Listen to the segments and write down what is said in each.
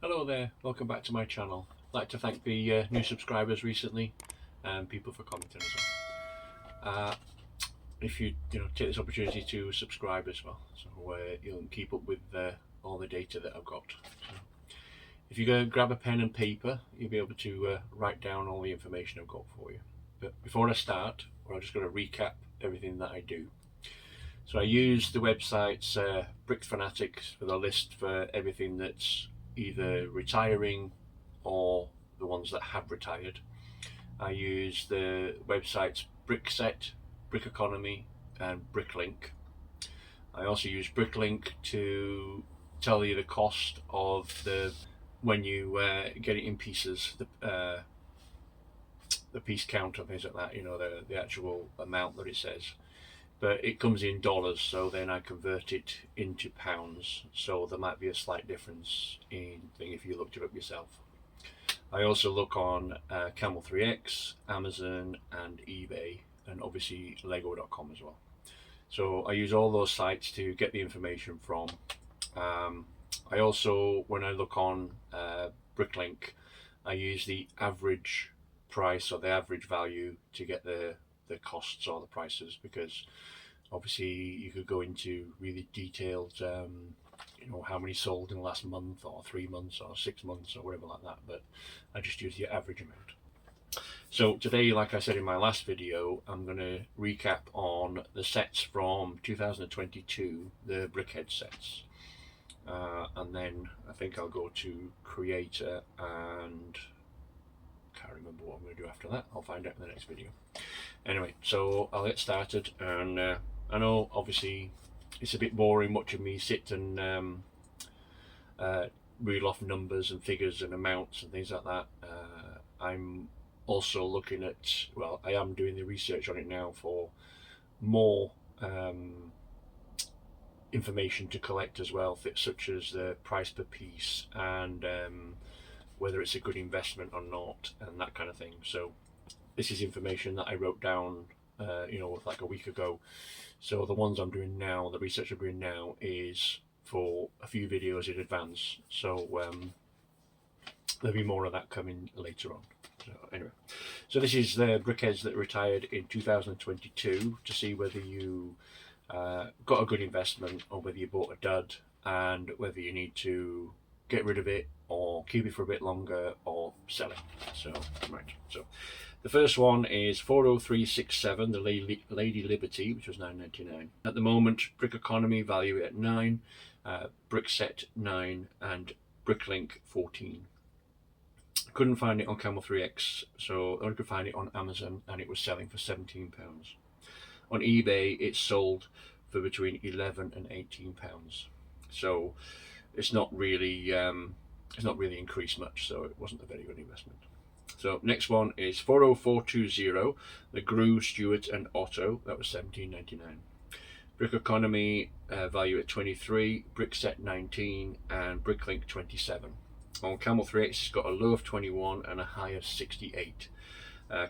Hello there, welcome back to my channel. I'd like to thank the new subscribers recently and people for commenting as well. If you take this opportunity to subscribe as well, so you can keep up with all the data that I've got. So if you go grab a pen and paper, you'll be able to write down all the information I've got for you. But before I start, I'm just going to recap everything that I do. So I use the website's Brick Fanatics for the list for everything that's either retiring or the ones that have retired. I use the websites BrickSet, Brickeconomy and Bricklink. I also use Bricklink to tell you the cost of when you get it in pieces, the piece count and things like that, the actual amount that it says. But it comes in dollars, so then I convert it into pounds, so there might be a slight difference in thing if you looked it up yourself. I also look on Camel 3X, Amazon and eBay, and obviously Lego.com as well. So I use all those sites to get the information from. I also, when I look on Bricklink, I use the average price or the average value to get the costs or the prices, because obviously you could go into really detailed how many sold in the last month or 3 months or 6 months or whatever like that, but I just use the average amount. So today, like I said in my last video, I'm going to recap on the sets from 2022, the BrickHeadz sets, and then I think I'll go to Creator and can't remember what I'm going to do after that. I'll find out in the next video. Anyway, so I'll get started, and I know obviously it's a bit boring watching me sit and reel off numbers and figures and amounts and things like that. I'm also looking at, well, I am doing the research on it now for more information to collect as well, such as the price per piece and whether it's a good investment or not and that kind of thing. So this is information that I wrote down like a week ago. So the ones I'm doing now, the research I'm doing now, is for a few videos in advance. So there'll be more of that coming later on. So anyway, so this is the BrickHeadz that retired in 2022 to see whether you got a good investment or whether you bought a dud, and whether you need to get rid of it or keep it for a bit longer or sell it. So right, so the first one is 40367, the Lady Liberty, which was $9.99. At the moment, Brickeconomy value at 9, BrickSet 9, and Bricklink 14. Couldn't find it on Camel 3X, so I only could find it on Amazon, and it was selling for £17. On eBay, it's sold for between £11 and £18. So it's not really increased much, so it wasn't a very good investment. So next one is 40420, the Grew, Stewart and Otto, that was $17.99. Brickeconomy value at 23, BrickSet 19 and Bricklink 27. On Camel 3X it's got a low of 21 and a high of 68.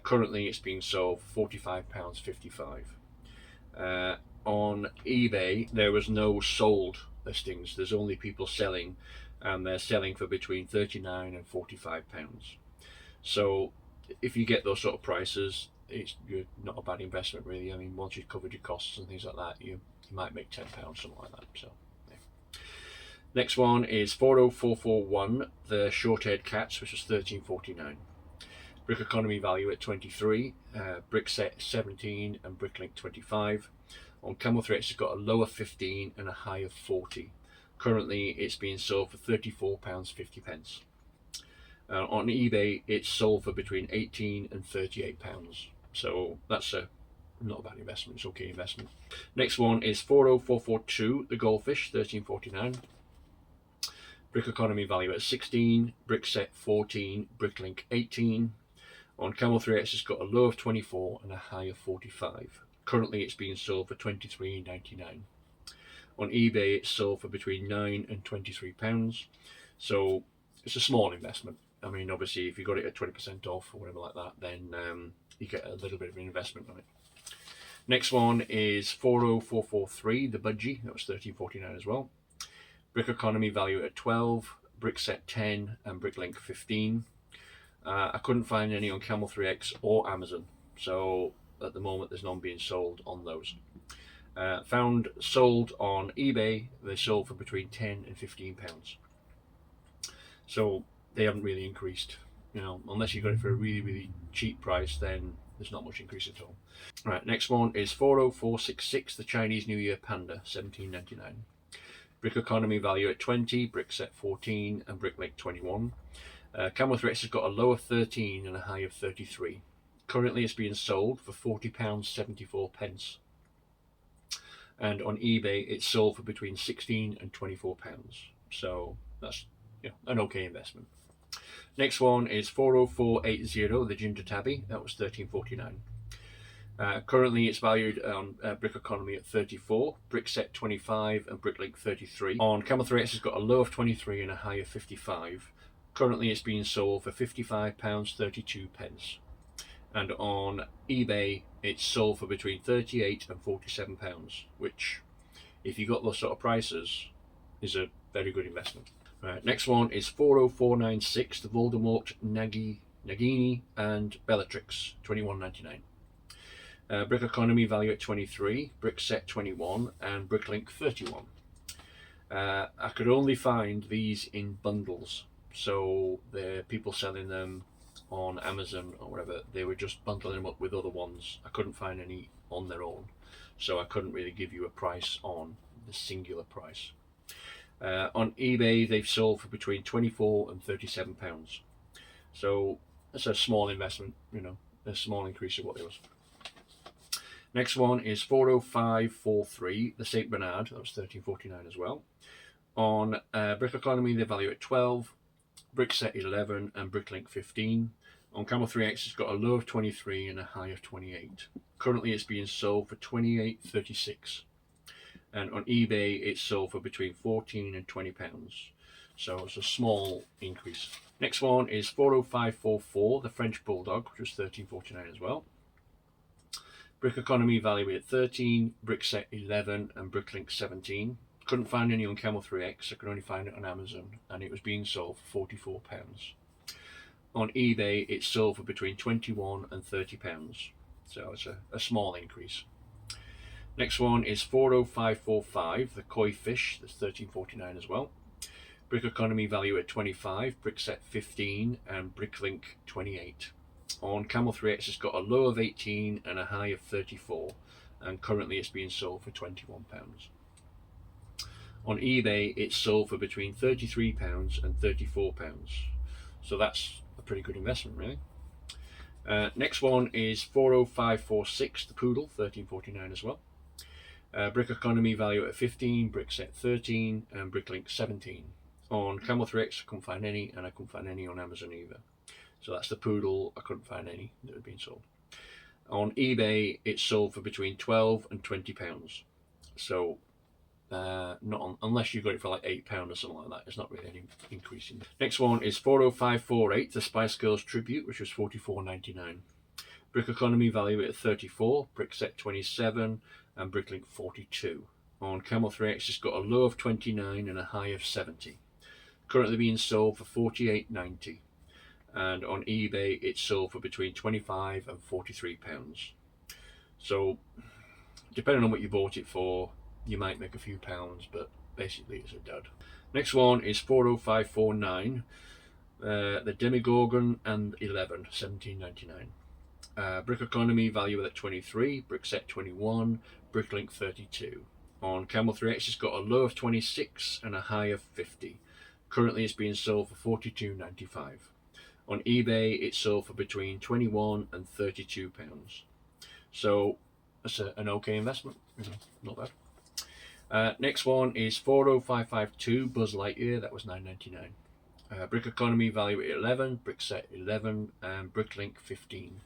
Currently it's being sold for £45.55. On eBay there was no sold listings, there's only people selling, and they're selling for between £39 and £45. So if you get those sort of prices, you're not a bad investment really. I mean, once you've covered your costs and things like that, you might make £10, something like that. So yeah. Next one is 40441, the short-haired cats, which was $13.49. Brickeconomy value at 23, BrickSet 17 and Bricklink 25. On Camel 3X it's got a low of 15 and a high of 40. Currently it's being sold for £34.50. On eBay it's sold for between £18 and £38. So that's not a bad investment, it's okay investment. Next one is 40442, the Goldfish, $13.49. Brickeconomy value at 16, BrickSet 14, Bricklink 18. On Camel 3X it's got a low of 24 and a high of 45. Currently it's being sold for £23.99. On eBay it's sold for between £9 and £23. So it's a small investment. I mean, obviously if you got it at 20% off or whatever like that, then you get a little bit of an investment on it. Next one is 40443, the Budgie, that was $13.49 as well. Brickeconomy value at 12, BrickSet 10 and Bricklink 15. I couldn't find any on Camel 3X or Amazon, so at the moment there's none being sold on those. Found sold on eBay, they sold for between 10 and 15 pounds. So they haven't really increased. You know, unless you got it for a really cheap price, then there's not much increase at all. Right, next one is 40466, the Chinese New Year Panda, $17.99. Brickeconomy value at 20, BrickSet 14 and Bricklink 21. Camel 3X has got a low of 13 and a high of 33. Currently it's being sold for £40.74. And on eBay it's sold for between 16 and 24 pounds. So that's, you know, an okay investment. Next one is 40480, the Ginger Tabby. That was $13.49. Currently it's valued on Brickeconomy at 34, BrickSet 25 and Bricklink 33. On Camel 3X it's got a low of 23 and a high of 55. Currently it's being sold for £55.32. And on eBay it's sold for between 38 and 47 pounds, which, if you got those sort of prices, is a very good investment. Right, next one is 40496, the Voldemort Nagini and Bellatrix, $21.99. Brickeconomy value at 23, BrickSet 21 and Bricklink 31. I could only find these in bundles, so the people selling them on Amazon or whatever, they were just bundling them up with other ones. I couldn't find any on their own, so I couldn't really give you a price on the singular price. On eBay they've sold for between 24 and 37 pounds, so that's a small investment, you know, a small increase of what it was. Next one is 40543, the St Bernard. That was $13.49 as well. On Brickeconomy they value at 12, BrickSet 11 and Bricklink 15. On Camel 3X it's got a low of 23 and a high of 28. Currently it's being sold for $28.36. And on eBay it's sold for between 14 and 20 pounds. So it's a small increase. Next one is 40544, the French Bulldog, which was $13.49 as well. Brickeconomy value at 13, BrickSet 11 and Bricklink 17. Couldn't find any on Camel 3X, I could only find it on Amazon, and it was being sold for £44. On eBay it's sold for between 21 and 30 pounds, so it's a small increase. Next one is 40545, the Koi Fish, that's $13.49 as well. Brickeconomy value at 25, BrickSet 15 and Bricklink 28. On Camel 3X it's got a low of 18 and a high of 34, and currently it's being sold for £21. On eBay it's sold for between £33 and £34, so that's a pretty good investment really. Next one is 40546, the Poodle, $13.49 as well. Brickeconomy value at 15, BrickSet 13 and Bricklink 17. On Camel 3X I couldn't find any, and I couldn't find any on Amazon either. So that's the Poodle, I couldn't find any that had been sold. On eBay it's sold for between 12 and 20 pounds. So not on, unless you got it for like £8 or something like that, it's not really any increasing. Next one is 40548, the Spice Girls Tribute, which was $44.99. Brickeconomy value at 34, BrickSet 27 and Bricklink 42. On Camel 3X it's got a low of 29 and a high of 70. Currently being sold for £48.90. And on eBay it's sold for between 25 and 43 pounds. So depending on what you bought it for, you might make a few pounds, but basically it's a dud. Next one is 40549, the Demigorgon and 11, $17.99. Brickeconomy value at 23, BrickSet 21, Bricklink 32. On Camel 3X it's got a low of 26 and a high of 50. Currently it's being sold for £42.95. On eBay it's sold for between 21 and 32 pounds. So that's an okay investment, not bad. Next one is 40552, Buzz Lightyear, that was $9.99. Brickeconomy value at 11, BrickSet 11 and Bricklink 15.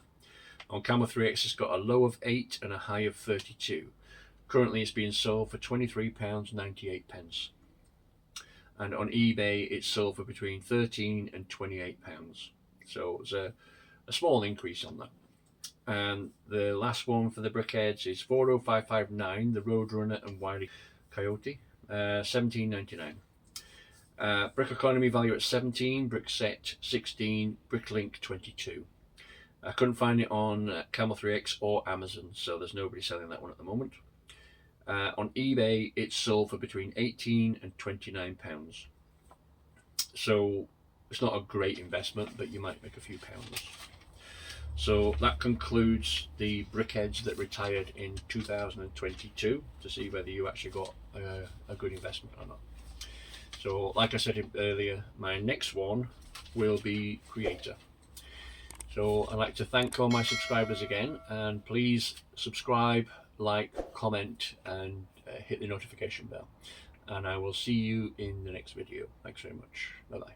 On Camel 3X it's got a low of 8 and a high of 32. Currently it's being sold for £23.98. And on eBay it's sold for between 13 and 28 pounds. So it's a small increase on that. And the last one for the BrickHeadz is 40559, the Roadrunner and Wily Coyote, $17.99. Brickeconomy value at 17, BrickSet 16, Bricklink 22. I couldn't find it on Camel 3X or Amazon, so there's nobody selling that one at the moment. On eBay, it's sold for between 18 and 29 pounds. So it's not a great investment, but you might make a few pounds. So that concludes the BrickHeadz that retired in 2022, to see whether you actually got a good investment or not. So like I said earlier, my next one will be Creator. So I'd like to thank all my subscribers again, and please subscribe, like, comment, and hit the notification bell. And I will see you in the next video. Thanks very much. Bye bye.